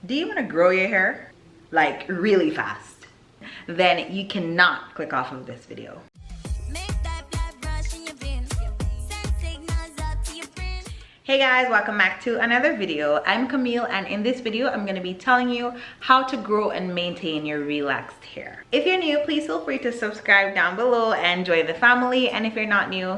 Do you want to grow your hair like really fast? Then you cannot click off of this video. Hey guys, welcome back to another video. I'm Camille, and in this video I'm going to be telling you how to grow and maintain your relaxed hair. If you're new, please feel free to subscribe down below and join the family, and if you're not new,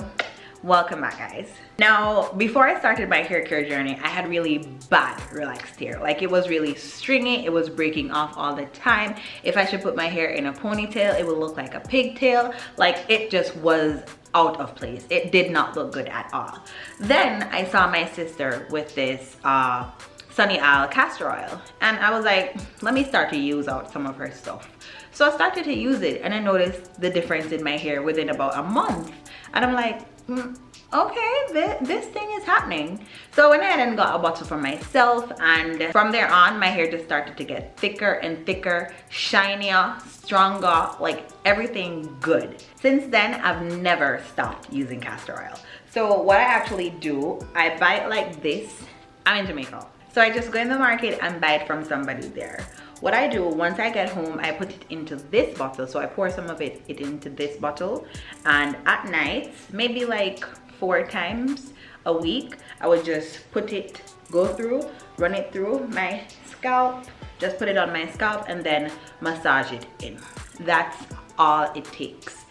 welcome back guys. Now, before I started my hair care journey, I had really bad relaxed hair. Like, it was really stringy, it was breaking off all the time. If I should put my hair in a ponytail, it would look like a pigtail. Like, it just was out of place. It did not look good at all. Then I saw my sister with this Sunny Isle castor oil, and I was like, let me start to use out some of her stuff. So I started to use it, and I noticed the difference in my hair within about a month. And I'm like, okay, this thing is happening. So I went ahead and got a bottle for myself, and from there on my hair just started to get thicker and thicker, shinier, stronger, like everything good. Since then, I've never stopped using castor oil. So what I actually do, I buy it like this. I'm in Jamaica, so I just go in the market and buy it from somebody there. What I do, once I get home, I put it into this bottle. So I pour some of it into this bottle, and at night, maybe like 4 times a week, I would just put it, run it through my scalp, just put it on my scalp and then massage it in. That's all it takes.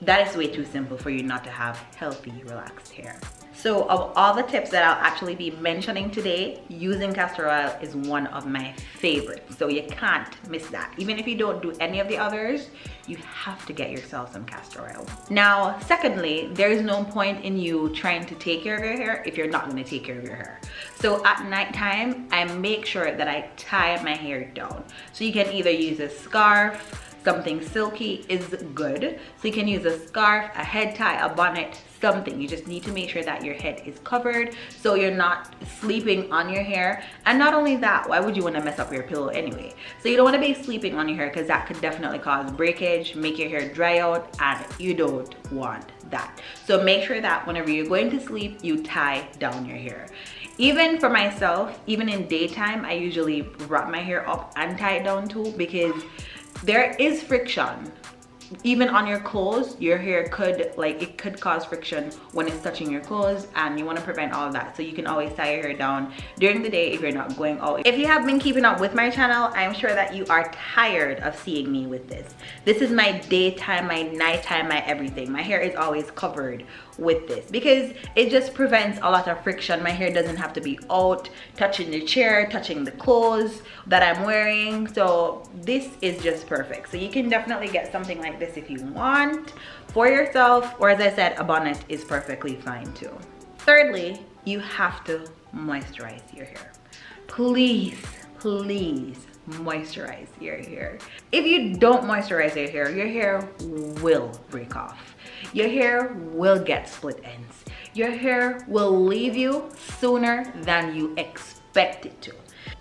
That is way too simple for you not to have healthy, relaxed hair. So of all the tips that I'll actually be mentioning today, using castor oil is one of my favorites. So you can't miss that. Even if you don't do any of the others, you have to get yourself some castor oil. Now, secondly, there is no point in you trying to take care of your hair if you're not going to take care of your hair. So at nighttime, I make sure that I tie my hair down. So you can either use a scarf, something silky is good. So you can use a scarf, a head tie, a bonnet, something. You just need to make sure that your head is covered so you're not sleeping on your hair. And not only that, why would you want to mess up your pillow anyway? So you don't want to be sleeping on your hair, because that could definitely cause breakage, make your hair dry out, and you don't want that. So make sure that whenever you're going to sleep, you tie down your hair. Even for myself, even in daytime, I usually wrap my hair up and tie it down too, because there is friction. Even on your clothes, your hair could, like, it could cause friction when it's touching your clothes, and you want to prevent all of that. So you can always tie your hair down during the day if you're not going out. If you have been keeping up with my channel, I'm sure that you are tired of seeing me with this. This is my daytime, my nighttime, my everything. My hair is always covered with this because it just prevents a lot of friction. My hair doesn't have to be out, touching the chair, touching the clothes that I'm wearing. So this is just perfect. So you can definitely get something like this if you want for yourself, or as I said, a bonnet is perfectly fine too. Thirdly, you have to moisturize your hair. Please moisturize your hair. If you don't moisturize your hair will break off. Your hair will get split ends. Your hair will leave you sooner than you expect it to.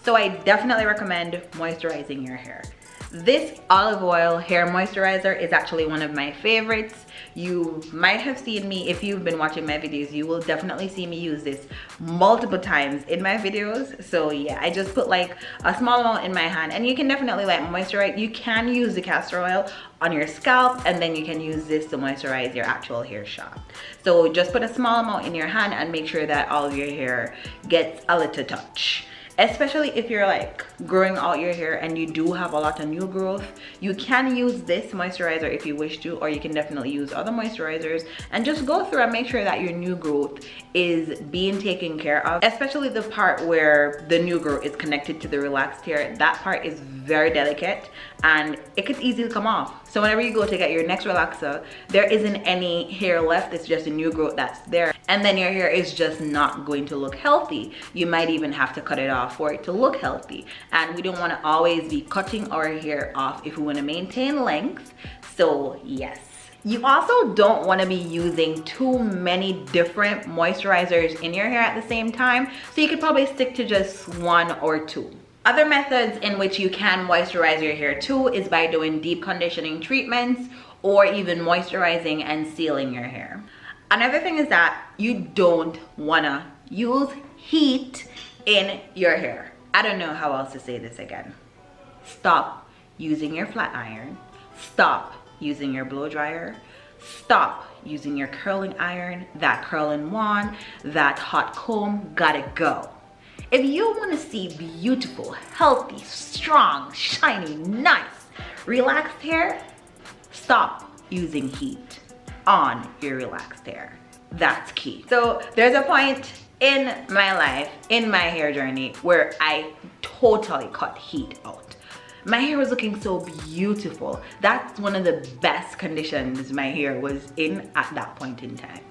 So I definitely recommend moisturizing your hair. This olive oil hair moisturizer is actually one of my favorites. You might have seen me, if you've been watching my videos, you will definitely see me use this multiple times in my videos. So yeah, I just put like a small amount in my hand, and you can definitely like moisturize. You can use the castor oil on your scalp, and then you can use this to moisturize your actual hair shaft. So just put a small amount in your hand and make sure that all of your hair gets a little touch. Especially if you're like growing out your hair and you do have a lot of new growth, you can use this moisturizer if you wish to, or you can definitely use other moisturizers and just go through and make sure that your new growth is being taken care of. Especially the part where the new growth is connected to the relaxed hair. That part is very delicate and it could easily come off. So whenever you go to get your next relaxer, there isn't any hair left, it's just a new growth that's there, and then your hair is just not going to look healthy. You might even have to cut it off for it to look healthy, and we don't want to always be cutting our hair off if we want to maintain length. So yes, you also don't want to be using too many different moisturizers in your hair at the same time, so you could probably stick to just 1 or 2. Other methods in which you can moisturize your hair too is by doing deep conditioning treatments or even moisturizing and sealing your hair. Another thing is that you don't want to use heat in your hair. I don't know how else to say this again. Stop using your flat iron. Stop using your blow dryer. Stop using your curling iron, that curling wand, that hot comb. Gotta go. If you want to see beautiful, healthy, strong, shiny, nice, relaxed hair, stop using heat on your relaxed hair. That's key. So there's a point in my life, in my hair journey, where I totally cut heat out. My hair was looking so beautiful. That's one of the best conditions my hair was in at that point in time.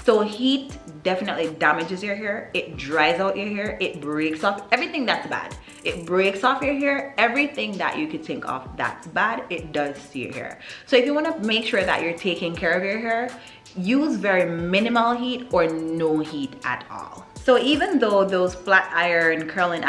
So heat definitely damages your hair. It dries out your hair. It breaks off everything that's bad. It breaks off your hair. Everything that you could think of that's bad, it does to your hair. So if you want to make sure that you're taking care of your hair, use very minimal heat or no heat at all. So even though those flat iron, curling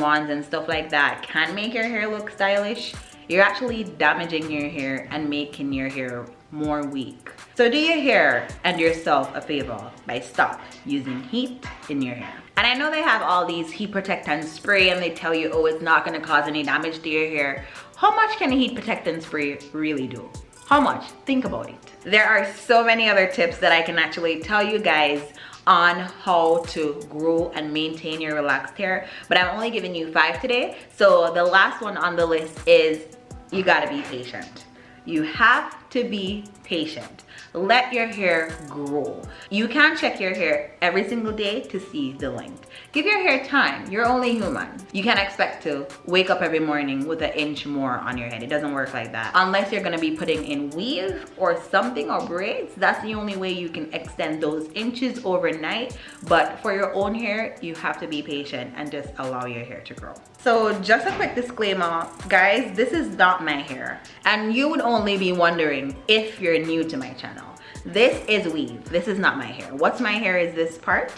wands and stuff like that can make your hair look stylish, you're actually damaging your hair and making your hair more weak. So do your hair and yourself a favor by stop using heat in your hair. And I know they have all these heat protectant spray and they tell you, oh, it's not gonna cause any damage to your hair. How much can a heat protectant spray really do? How much? Think about it. There are so many other tips that I can actually tell you guys on how to grow and maintain your relaxed hair, but I'm only giving you 5 today. So the last one on the list is you gotta be patient. You have to be patient. Let your hair grow. You can't check your hair every single day to see the length. Give your hair time. You're only human. You can't expect to wake up every morning with an inch more on your head. It doesn't work like that. Unless you're gonna be putting in weave or something or braids, that's the only way you can extend those inches overnight. But for your own hair, you have to be patient and just allow your hair to grow. So just a quick disclaimer, guys, this is not my hair. And you would only be wondering if you're new to my channel. This is weave. This is not my hair. What's my hair is this part.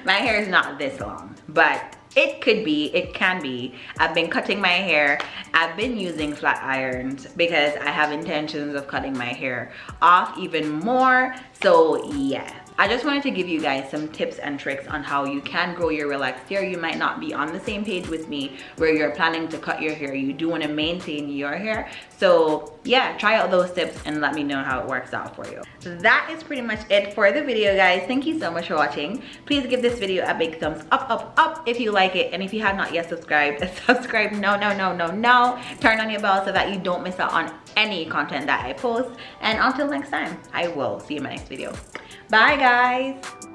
My hair is not this long, but it could be, it can be. I've been cutting my hair. I've been using flat irons because I have intentions of cutting my hair off even more. So yeah, I just wanted to give you guys some tips and tricks on how you can grow your relaxed hair. You might not be on the same page with me where you're planning to cut your hair. You do want to maintain your hair. So yeah, try out those tips and let me know how it works out for you. That is pretty much it for the video, guys. Thank you so much for watching. Please give this video a big thumbs up if you like it. And if you have not yet subscribed, subscribe no. Turn on your bell so that you don't miss out on any content that I post. And until next time, I will see you in my next video. Bye, guys.